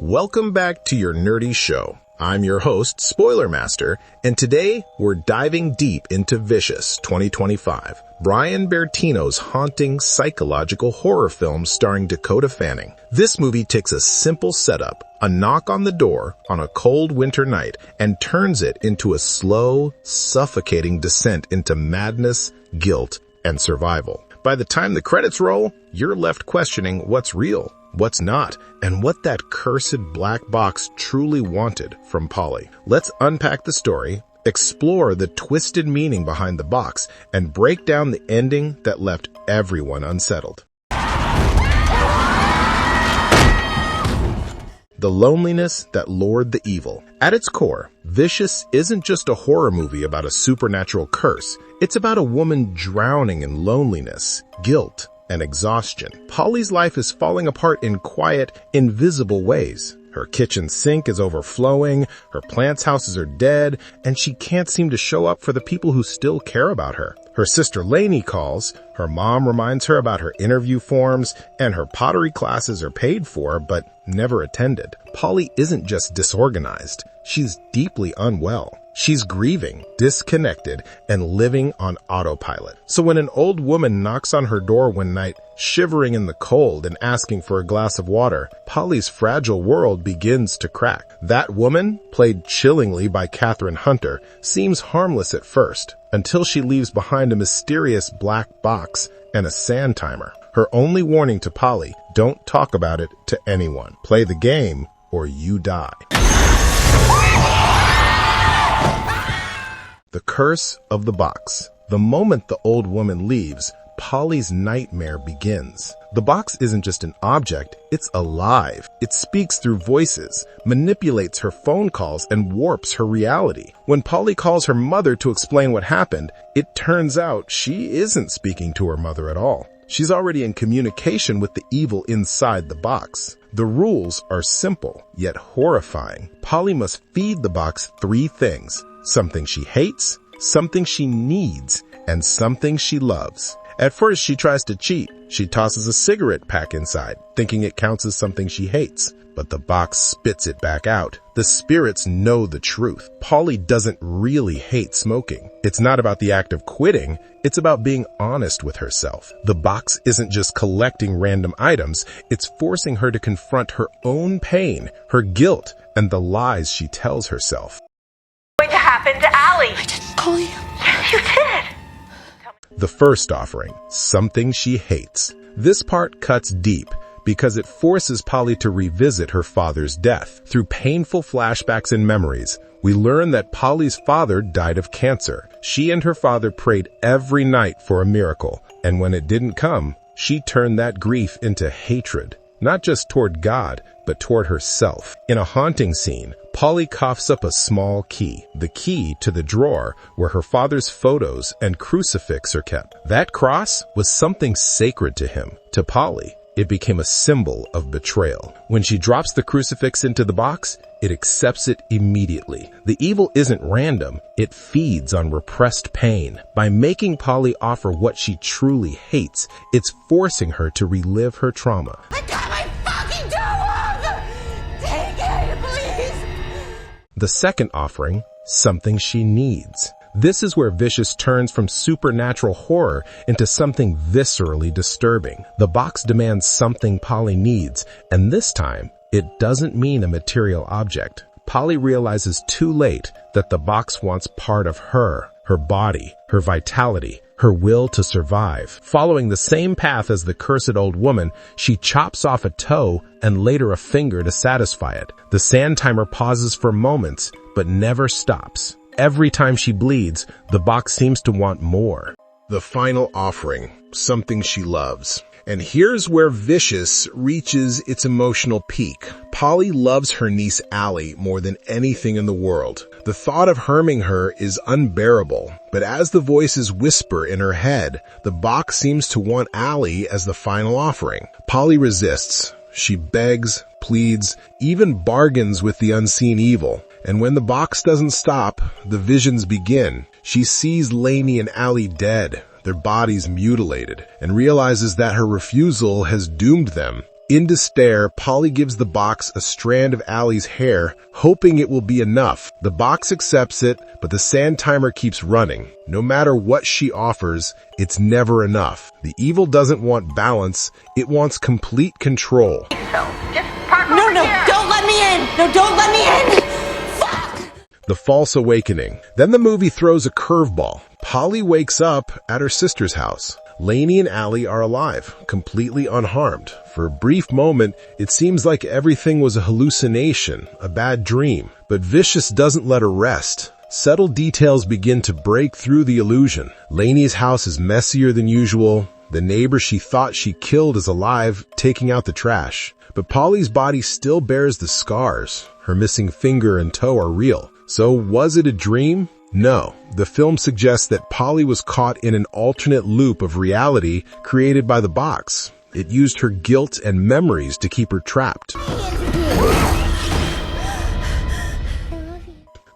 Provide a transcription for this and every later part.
Welcome back to your nerdy show. I'm your host, Spoiler Master, and today we're diving deep into Vicious 2025, Bryan Bertino's haunting psychological horror film starring Dakota Fanning. This movie takes a simple setup, a knock on the door on a cold winter night, and turns it into a slow, suffocating descent into madness, guilt, and survival. By the time the credits roll, you're left questioning what's real, what's not, and what that cursed black box truly wanted from Polly. Let's unpack the story, explore the twisted meaning behind the box, and break down the ending that left everyone unsettled. The loneliness that lured the evil. At its core, Vicious isn't just a horror movie about a supernatural curse. It's about a woman drowning in loneliness, guilt, and exhaustion. Polly's life is falling apart in quiet, invisible ways. Her kitchen sink is overflowing, her plants' houses are dead, and she can't seem to show up for the people who still care about her. Her sister Lainey calls, her mom reminds her about her interview forms, and her pottery classes are paid for but never attended. Polly isn't just disorganized, she's deeply unwell. She's grieving, disconnected, and living on autopilot. So when an old woman knocks on her door one night, shivering in the cold and asking for a glass of water, Polly's fragile world begins to crack. That woman, played chillingly by Katherine Hunter, seems harmless at first, until she leaves behind a mysterious black box and a sand timer. Her only warning to Polly, don't talk about it to anyone. Play the game or you die. The curse of the box. The moment the old woman leaves, Polly's nightmare begins. The box isn't just an object, it's alive. It speaks through voices, manipulates her phone calls, and warps her reality. When Polly calls her mother to explain what happened, it turns out she isn't speaking to her mother at all. She's already in communication with the evil inside the box. The rules are simple, yet horrifying. Polly must feed the box 3 things: something she hates, something she needs, and something she loves. At first, she tries to cheat. She tosses a cigarette pack inside, thinking it counts as something she hates. But the box spits it back out. The spirits know the truth. Polly doesn't really hate smoking. It's not about the act of quitting. It's about being honest with herself. The box isn't just collecting random items. It's forcing her to confront her own pain, her guilt, and the lies she tells herself. Going to happen to Allie? I didn't call you. Yes, you did. The first offering, something she hates. This part cuts deep because it forces Polly to revisit her father's death. Through painful flashbacks and memories, we learn that Polly's father died of cancer. She and her father prayed every night for a miracle, and when it didn't come, she turned that grief into hatred, not just toward God, but toward herself. In a haunting scene, Polly coughs up a small key, the key to the drawer where her father's photos and crucifix are kept. That cross was something sacred to him. To Polly, it became a symbol of betrayal. When she drops the crucifix into the box, it accepts it immediately. The evil isn't random, it feeds on repressed pain. By making Polly offer what she truly hates, it's forcing her to relive her trauma. I got my fucking toe off! Take it, please! The second offering, something she needs. This is where Vicious turns from supernatural horror into something viscerally disturbing. The box demands something Polly needs, and this time, it doesn't mean a material object. Polly realizes too late that the box wants part of her body, her vitality, her will to survive. Following the same path as the cursed old woman, she chops off a toe and later a finger to satisfy it. The sand timer pauses for moments, but never stops. Every time she bleeds, the box seems to want more. The final offering, something she loves. And here's where Vicious reaches its emotional peak. Polly loves her niece Allie more than anything in the world. The thought of harming her is unbearable, but as the voices whisper in her head, the box seems to want Allie as the final offering. Polly resists. She begs, pleads, even bargains with the unseen evil. And when the box doesn't stop, the visions begin. She sees Lainey and Allie dead, their bodies mutilated, and realizes that her refusal has doomed them. In despair, Polly gives the box a strand of Allie's hair, hoping it will be enough. The box accepts it, but the sand timer keeps running. No matter what she offers, it's never enough. The evil doesn't want balance, it wants complete control. So, just park No, over no, here. don't let me in! No, don't let me in! Fuck! The false awakening. Then the movie throws a curveball. Polly wakes up at her sister's house. Lainey and Allie are alive, completely unharmed. For a brief moment, it seems like everything was a hallucination, a bad dream. But Vicious doesn't let her rest. Subtle details begin to break through the illusion. Lainey's house is messier than usual. The neighbor she thought she killed is alive, taking out the trash. But Polly's body still bears the scars. Her missing finger and toe are real. So was it a dream? No. The film suggests that Polly was caught in an alternate loop of reality created by the box. It used her guilt and memories to keep her trapped.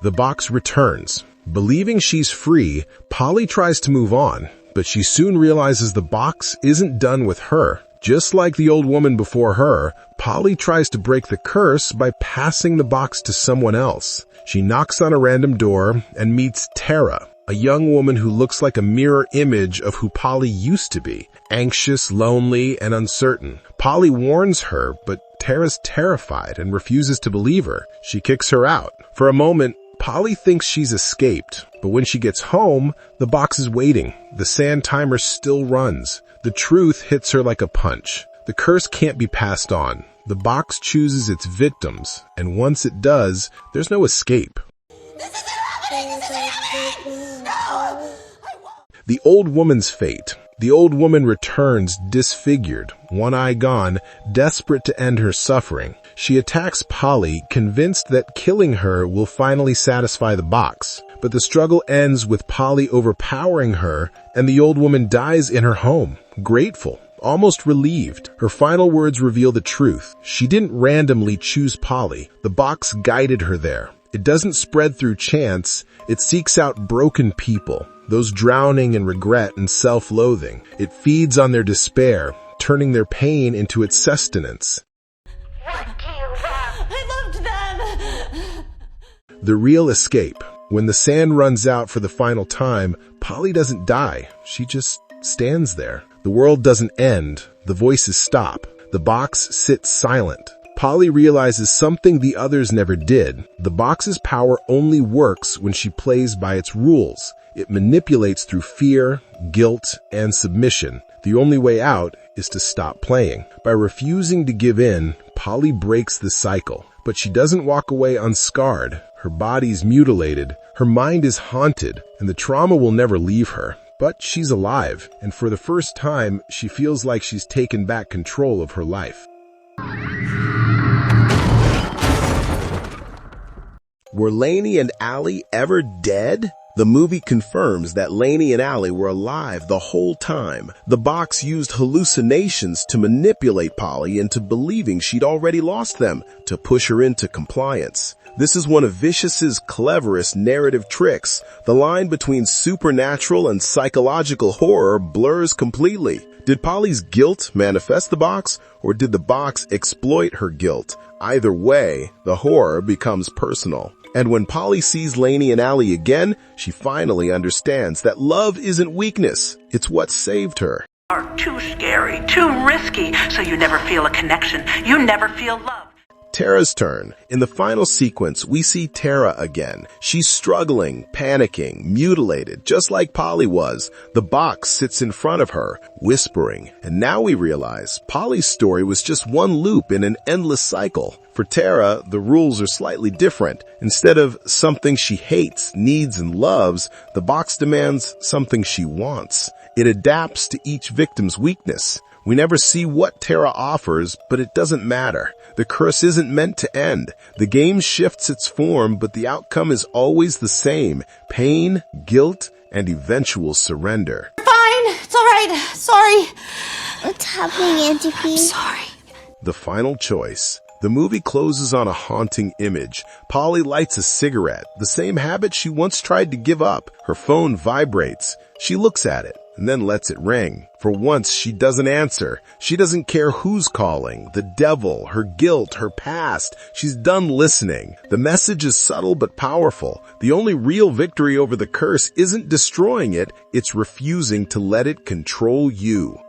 The box returns. Believing she's free, Polly tries to move on, but she soon realizes the box isn't done with her. Just like the old woman before her, Polly tries to break the curse by passing the box to someone else. She knocks on a random door and meets Tara, a young woman who looks like a mirror image of who Polly used to be, anxious, lonely, and uncertain. Polly warns her, but Tara's terrified and refuses to believe her. She kicks her out. For a moment, Polly thinks she's escaped, but when she gets home, the box is waiting. The sand timer still runs. The truth hits her like a punch. The curse can't be passed on. The box chooses its victims, and once it does, there's no escape. This isn't happening! This isn't happening! No! I won't! The old woman's fate. The old woman returns disfigured, one eye gone, desperate to end her suffering. She attacks Polly, convinced that killing her will finally satisfy the box. But the struggle ends with Polly overpowering her, and the old woman dies in her home, grateful, almost relieved. Her final words reveal the truth. She didn't randomly choose Polly. The box guided her there. It doesn't spread through chance. It seeks out broken people, those drowning in regret and self-loathing. It feeds on their despair, turning their pain into its sustenance. I loved them! The real escape. When the sand runs out for the final time, Polly doesn't die. She just stands there. The world doesn't end. The voices stop. The box sits silent. Polly realizes something the others never did. The box's power only works when she plays by its rules. It manipulates through fear, guilt, and submission. The only way out is to stop playing. By refusing to give in, Polly breaks the cycle. But she doesn't walk away unscarred. Her body's mutilated, her mind is haunted, and the trauma will never leave her. But she's alive, and for the first time, she feels like she's taken back control of her life. Were Lainey and Allie ever dead? The movie confirms that Lainey and Allie were alive the whole time. The box used hallucinations to manipulate Polly into believing she'd already lost them, to push her into compliance. This is one of Vicious's cleverest narrative tricks. The line between supernatural and psychological horror blurs completely. Did Polly's guilt manifest the box, or did the box exploit her guilt? Either way, the horror becomes personal. And when Polly sees Lainey and Allie again, she finally understands that love isn't weakness. It's what saved her. Are too scary, too risky, so you never feel a connection. You never feel love. Tara's turn. In the final sequence, we see Tara again. She's struggling, panicking, mutilated, just like Polly was. The box sits in front of her, whispering. And now we realize Polly's story was just one loop in an endless cycle. For Tara, the rules are slightly different. Instead of something she hates, needs, and loves, the box demands something she wants. It adapts to each victim's weakness. We never see what Tara offers, but it doesn't matter. The curse isn't meant to end. The game shifts its form, but the outcome is always the same: pain, guilt, and eventual surrender. Fine, it's all right. Sorry. What's happening, Auntie P? I'm sorry. The final choice. The movie closes on a haunting image. Polly lights a cigarette, the same habit she once tried to give up. Her phone vibrates. She looks at it and then lets it ring. For once, she doesn't answer. She doesn't care who's calling, the devil, her guilt, her past. She's done listening. The message is subtle but powerful. The only real victory over the curse isn't destroying it, it's refusing to let it control you.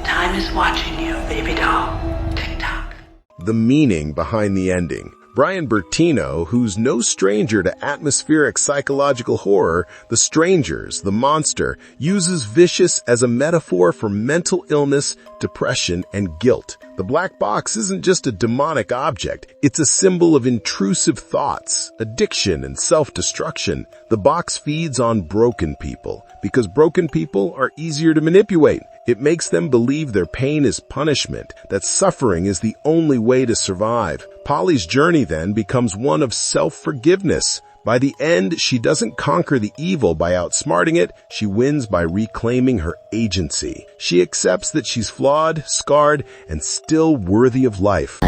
Time is watching you, baby doll. Tick-tock. The meaning behind the ending. Bryan Bertino, who's no stranger to atmospheric psychological horror, The Strangers, the monster, uses Vicious as a metaphor for mental illness, depression, and guilt. The black box isn't just a demonic object, it's a symbol of intrusive thoughts, addiction, and self-destruction. The box feeds on broken people, because broken people are easier to manipulate. It makes them believe their pain is punishment, that suffering is the only way to survive. Polly's journey then becomes one of self-forgiveness. By the end, she doesn't conquer the evil by outsmarting it, she wins by reclaiming her agency. She accepts that she's flawed, scarred, and still worthy of life.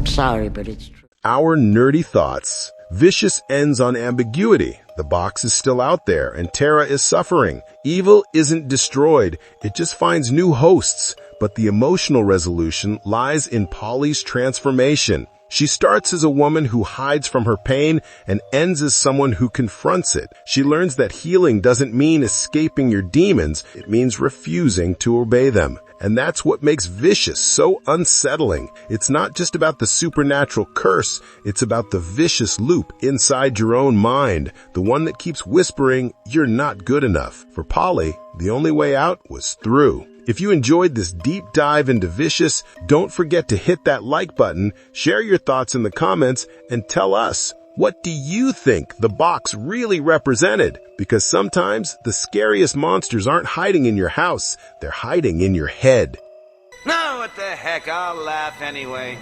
Sorry, but it's true. Our nerdy thoughts. Vicious ends on ambiguity. The box is still out there, and Tara is suffering. Evil isn't destroyed, it just finds new hosts. But the emotional resolution lies in Polly's transformation. She starts as a woman who hides from her pain and ends as someone who confronts it. She learns that healing doesn't mean escaping your demons, it means refusing to obey them. And that's what makes Vicious so unsettling. It's not just about the supernatural curse, it's about the vicious loop inside your own mind, the one that keeps whispering, "You're not good enough." For Polly, the only way out was through. If you enjoyed this deep dive into Vicious, don't forget to hit that like button, share your thoughts in the comments, and tell us, what do you think the box really represented? Because sometimes the scariest monsters aren't hiding in your house, they're hiding in your head. No, what the heck, I'll laugh anyway.